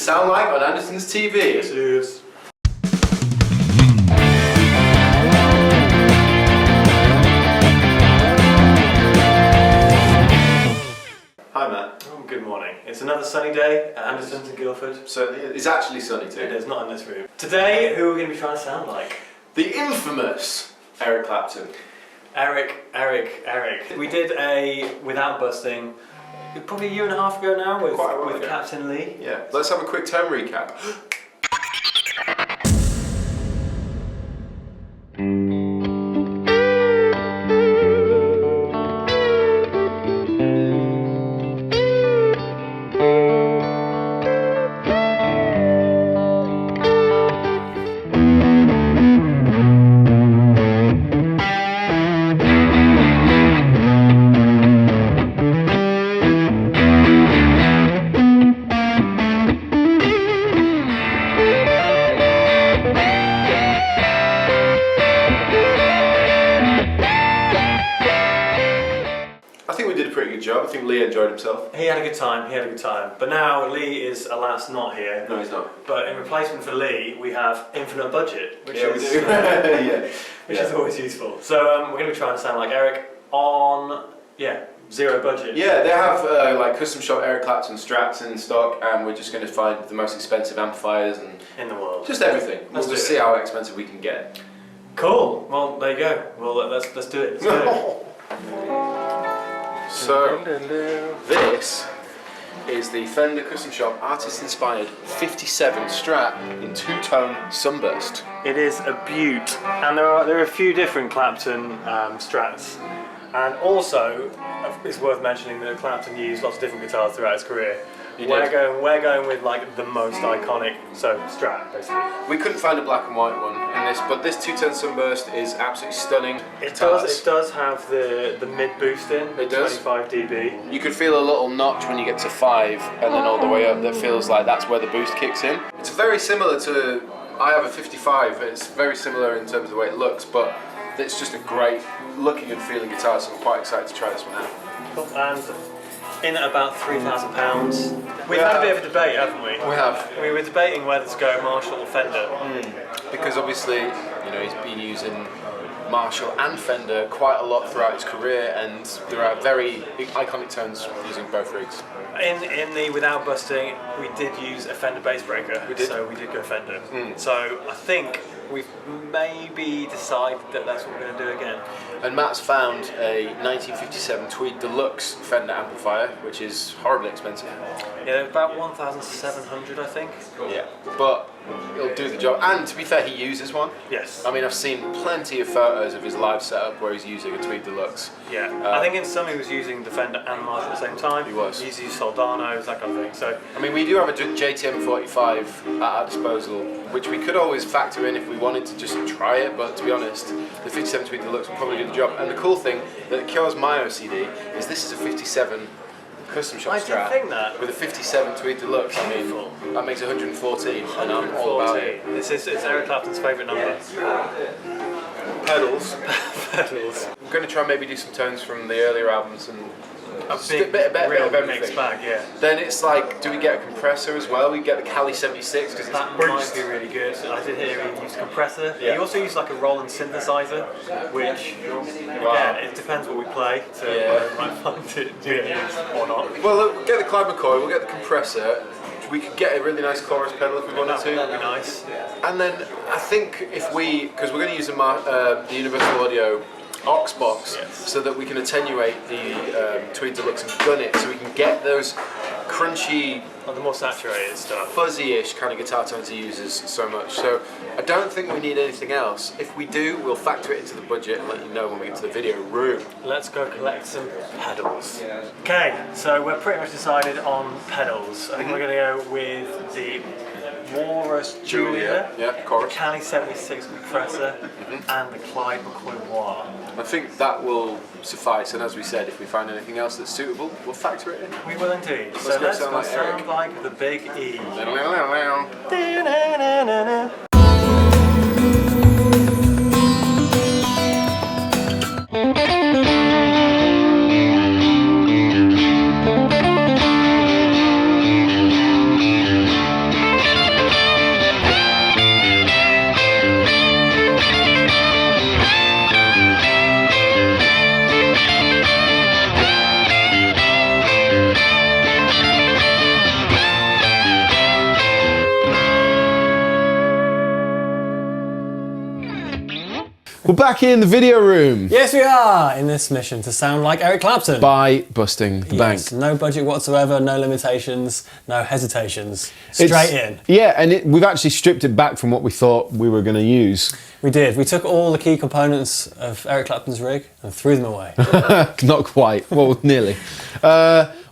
sound like on Andertons TV? Yes, it is. Hi Matt. Oh, good morning. It's another sunny day at Andertons in Guildford. So it's actually sunny too. It is, not in this room. Today, who are we going to be trying to sound like? The infamous Eric Clapton. Eric. We did a Without Busting probably a year and a half ago now with Captain Lee. Yeah. Let's have a quick tone recap. I think we did a pretty good job. I think Lee enjoyed himself. He had a good time, But now Lee is, alas, not here. No, he's not. But in replacement for Lee, we have infinite budget, which Yeah, is, we do. which is always useful. So we're going to be trying to sound like Eric on, zero budget. Yeah, they have like custom shop Eric Clapton Strats in stock, and we're just going to find the most expensive amplifiers and In the world. just everything. Let's We'll just do see it. how expensive we can get. Cool. Well, there you go. Well, let's do it. Let's do it. So, this is the Fender Custom Shop Artist Inspired 57 Strat in two-tone sunburst. It is a beaut, and there are a few different Clapton Strats, and also it's worth mentioning that Clapton used lots of different guitars throughout his career. We're going with like the most iconic, so Strat basically. We couldn't find a black and white one in this, but this two-tone sunburst is absolutely stunning. It does have the mid boost in. It does. 25 dB. You can feel a little notch when you get to 5, and then all the way up. That feels like that's where the boost kicks in. It's very similar to. I have a 55. It's very similar in terms of the way it looks, but it's just a great looking and feeling guitar. So I'm quite excited to try this one out. Cool. And in at about £3,000. We've had a bit of a debate, haven't we? We have. We were debating whether to go Marshall or Fender. Because obviously, you know, he's been using Marshall and Fender quite a lot throughout his career, and there are very iconic tones using both rigs. In the Without Busting, we did use a Fender bass breaker, We did. so we did go Fender. So I think we've maybe decided that that's what we're going to do again. And Matt's found a 1957 Tweed Deluxe Fender amplifier, which is horribly expensive. Yeah, about 1,700, I think. Yeah, but it'll do the job. And to be fair, he uses one. Yes. I mean, I've seen plenty of photos of his live setup where he's using a Tweed Deluxe. Yeah, I think in some he was using the Fender and Marshall at the same time. He was. He used to use Soldanos, that kind of thing. So I mean, we do have a JTM 45 at our disposal, which we could always factor in if we wanted to just try it, but to be honest, the 57 Tweed Deluxe will probably do the job. And the cool thing that cures my OCD is this is a 57 custom shop I Strat did think that. with a 57 Tweed Deluxe. I mean, that makes 114, and I'm all about it. It's Eric Clapton's favourite number. Pedals. Pedals. I'm going to try and maybe do some tones from the earlier albums and A bit of everything. mixed bag, yeah. Then it's like, do we get a compressor as well? We get the Cali 76 because it's That boost. might be really good. I did hear he used a compressor. Yeah. He also used like a Roland synthesizer, which, again, it depends what we play, so whether we might find it being used or not. Well, look, we'll get the Clyde McCoy, we'll get the compressor. We could get a really nice chorus pedal if we wanted to. That'd be nice. And then I think if we, because we're going to use the Universal Audio aux box, so that we can attenuate the Tweed Deluxe and gun it, so we can get those crunchy, Like the more saturated stuff. fuzzy-ish kind of guitar tones he uses so much. So I don't think we need anything else. If we do, we'll factor it into the budget and let you know when we get to the video room. Let's go collect some pedals. Okay, so we're pretty much decided on pedals. I think we're going to go with the Walrus Julia, Yeah, the chorus. Cali 76 compressor, and the Clyde McCoy Wah. I think that will suffice, and as we said, if we find anything else that's suitable, we'll factor it in. We will indeed. Let's So go let's sound go like sound Eric. like the Big E. We're back in the video room. Yes, we are, in this mission to sound like Eric Clapton. By busting the bank. No budget whatsoever, no limitations, no hesitations. Straight in. Yeah, and we've actually stripped it back from what we thought we were going to use. We did. We took all the key components of Eric Clapton's rig and threw them away. Not quite. Well, nearly.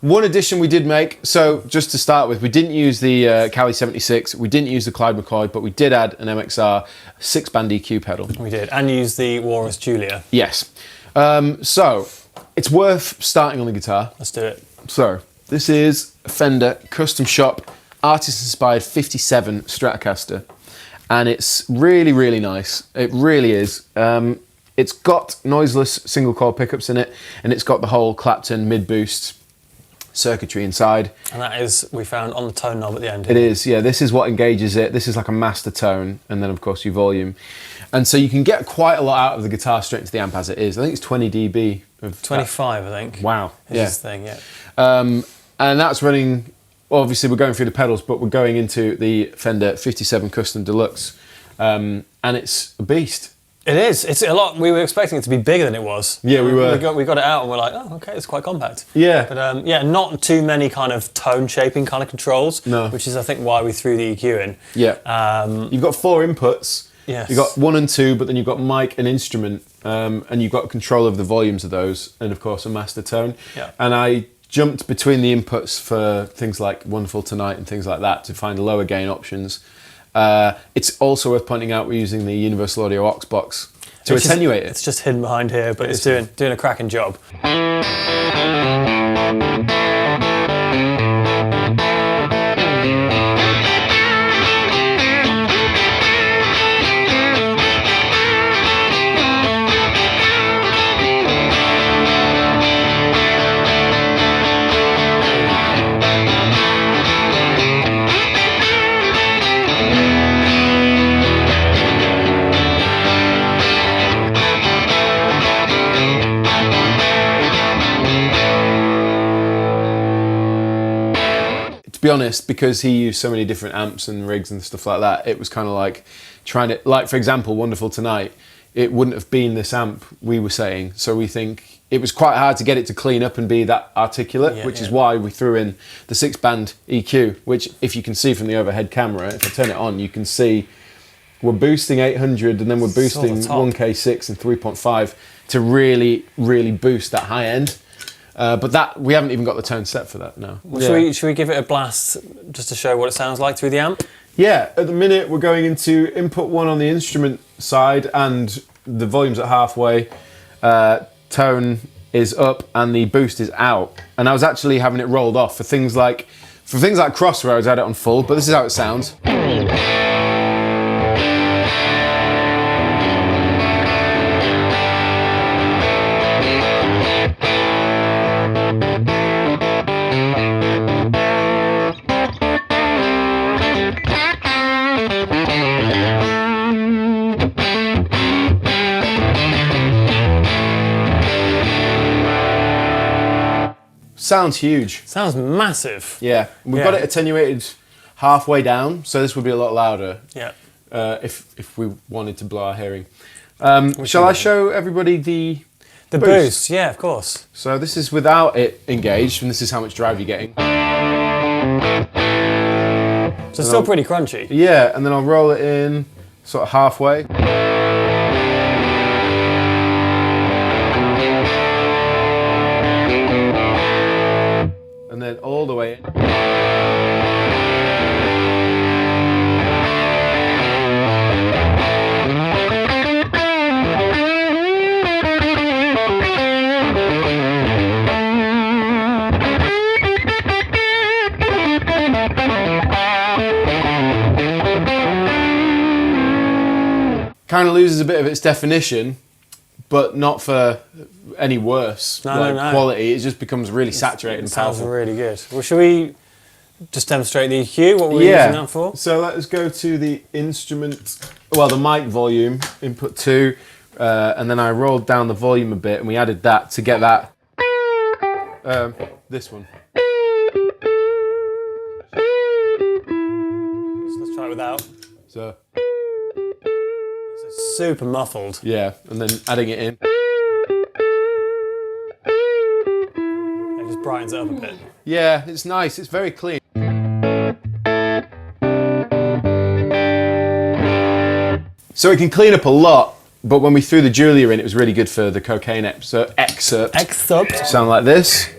One addition we did make, so just to start with, we didn't use the Cali 76, we didn't use the Clyde McCoy, but we did add an MXR 6-band EQ pedal. We did, and use the Walrus Julia. Yes. So, it's worth starting on the guitar. Let's do it. So, this is a Fender Custom Shop artist-inspired 57 Stratocaster. And it's really, really nice. It really is. It's got noiseless single coil pickups in it, and it's got the whole Clapton mid-boost circuitry inside. And that is, we found on the tone knob at the end. It is, yeah. This is what engages it. This is like a master tone, and then of course your volume. And so you can get quite a lot out of the guitar straight into the amp as it is. I think it's 20 dB. Of 25, I think. Wow. Is yeah. this thing, yeah. And that's running, obviously we're going through the pedals, but we're going into the Fender 57 Custom Deluxe. And it's a beast. It is. It's a lot. We were expecting it to be bigger than it was. Yeah, we were. We got it out and we're like, oh, okay, it's quite compact. Yeah. But yeah, not too many kind of tone shaping kind of controls. No. Which is, I think, why we threw the EQ in. Yeah. You've got 4 inputs. Yes. You've got 1 and 2, but then you've got mic and instrument, and you've got control of the volumes of those, and of course a master tone. Yeah. And I jumped between the inputs for things like Wonderful Tonight and things like that to find lower gain options. It's also worth pointing out we're using the Universal Audio aux box to attenuate it. It's just hidden behind here, but it's doing a cracking job. To be honest, because he used so many different amps and rigs and stuff like that, it was kind of like trying to, like for example, Wonderful Tonight, it wouldn't have been this amp we were saying. So we think it was quite hard to get it to clean up and be that articulate, which is why we threw in the 6-band EQ, which if you can see from the overhead camera, if I turn it on, you can see we're boosting 800 and then we're boosting 1K6 and 3.5 to really, really boost that high end. But that we haven't even got the tone set for that now. Well, should we give it a blast just to show what it sounds like through the amp? Yeah, at the minute we're going into input 1 on the instrument side and the volume's at halfway. Tone is up and the boost is out. And I was actually having it rolled off for things like Crossroads. I had it on full, but this is how it sounds. Sounds huge. Sounds massive. Yeah, we've got it attenuated halfway down, so this would be a lot louder. Yeah. If we wanted to blow our hearing. Shall I show everybody the boost? Yeah, of course. So this is without it engaged, and this is how much drive you're getting. So it's still pretty crunchy. Yeah, and then I'll roll it in sort of halfway. And then all the way in. Kind of loses a bit of its definition, but not for any worse quality. It just becomes really saturated and powerful. Sounds really good. Well, should we just demonstrate the EQ? What we're using that for? So let's go to the instrument, well, the mic volume, input 2, and then I rolled down the volume a bit, and we added that to get that. This one. So let's try it without. So. super muffled. Yeah, and then adding it in. It just brightens it up a bit. Yeah, it's nice. It's very clean. So it can clean up a lot, but when we threw the Julia in, it was really good for the cocaine excerpt. Sound like this.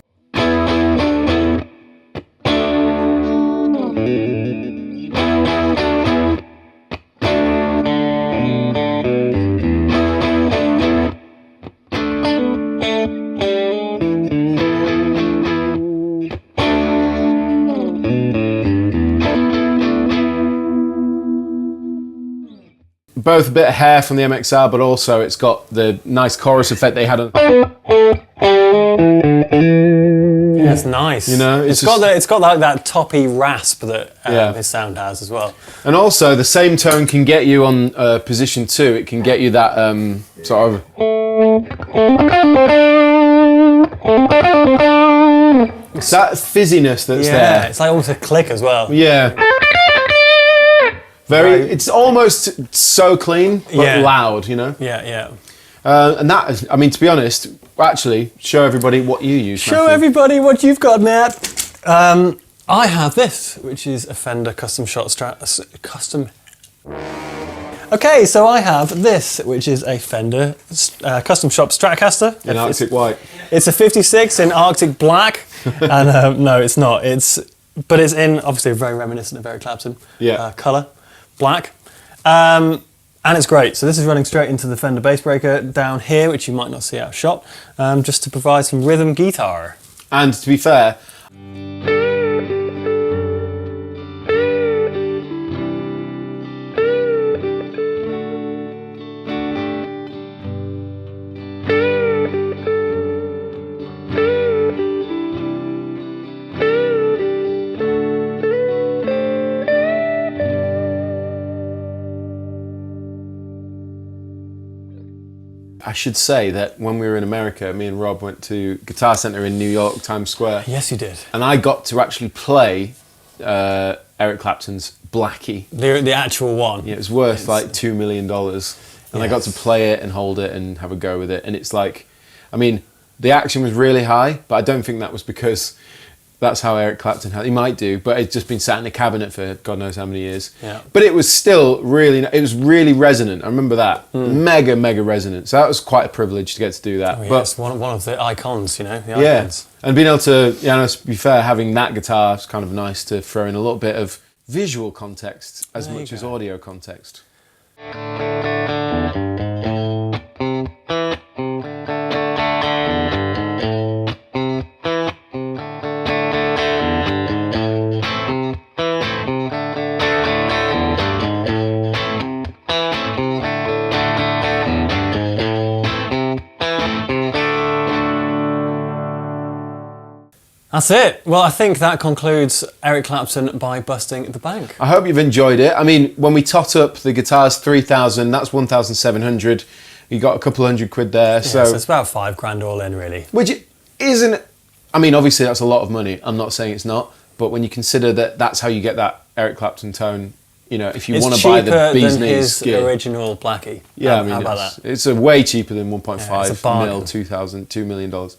Both a bit of hair from the MXR, but also it's got the nice chorus effect they had on. Yeah, it's nice. You know, it's got like that toppy rasp that his sound has as well. And also, the same tone can get you on position 2. It can get you that sort of. It's that fizziness that's there. It's like almost a click as well. Yeah. It's almost so clean, but loud, you know? Yeah. And that is, I mean, to be honest, actually, show everybody what you use. Show everybody what you've got, Matt. I have this, which is a Fender custom shot Strat. Okay, so I have this, which is a Fender custom shop Stratocaster. In Arctic White. It's a 56 in Arctic Black. And no, it's not. But it's in, obviously, very reminiscent of Eric Clapton colour. Black, and it's great. So this is running straight into the Fender bass breaker down here, which you might not see out of shot, just to provide some rhythm guitar. And to be fair, I should say that when we were in America, me and Rob went to Guitar Center in New York, Times Square. Yes, you did. And I got to actually play Eric Clapton's Blackie. The actual one. Yeah, it was worth like $2 million. And I got to play it and hold it and have a go with it. And it's like, I mean, the action was really high, but I don't think that was because that's how Eric Clapton had. He might do, but it's just been sat in a cabinet for God knows how many years. Yeah. But it was still really, it was really resonant. I remember that. Mega resonant. So that was quite a privilege to get to do that. Oh, yeah, but it's one of the icons, you know, the icons. And being able to, you know, to be fair, having that guitar is kind of nice to throw in a little bit of visual context as much as audio context. That's it. Well, I think that concludes Eric Clapton by busting the bank. I hope you've enjoyed it. I mean, when we tot up the guitar's 3,000, that's 1,700. You got a couple £100 there. Yeah, so it's about £5 all in, really. Which isn't, I mean, obviously that's a lot of money. I'm not saying it's not, but when you consider that that's how you get that Eric Clapton tone, you know, if you want to buy the bee's knees gear. His original Blackie. Yeah, how about that? It's way cheaper than 1.5 mil, $2 million.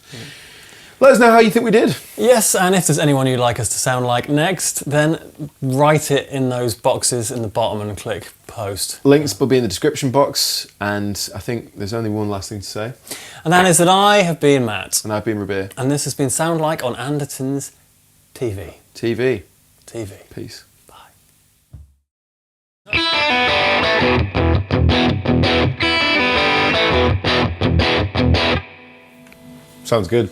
Let us know how you think we did. Yes, and if there's anyone you'd like us to sound like next, then write it in those boxes in the bottom and click post. Links will be in the description box, and I think there's only one last thing to say. And that is that I have been Matt. And I've been Rabir. And this has been Sound Like on Andertons TV. TV. Peace. Peace. Sounds good.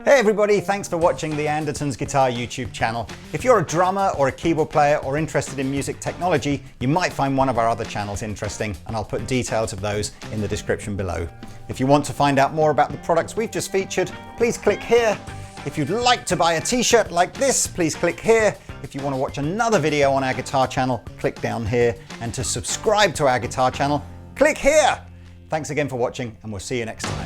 Hey everybody, thanks for watching the Andertons Guitar YouTube channel. If you're a drummer or a keyboard player or interested in music technology, you might find one of our other channels interesting, and I'll put details of those in the description below. If you want to find out more about the products we've just featured, please click here. If you'd like to buy a t-shirt like this, please click here. If you want to watch another video on our guitar channel, click down here. And to subscribe to our guitar channel, click here. Thanks again for watching, and we'll see you next time.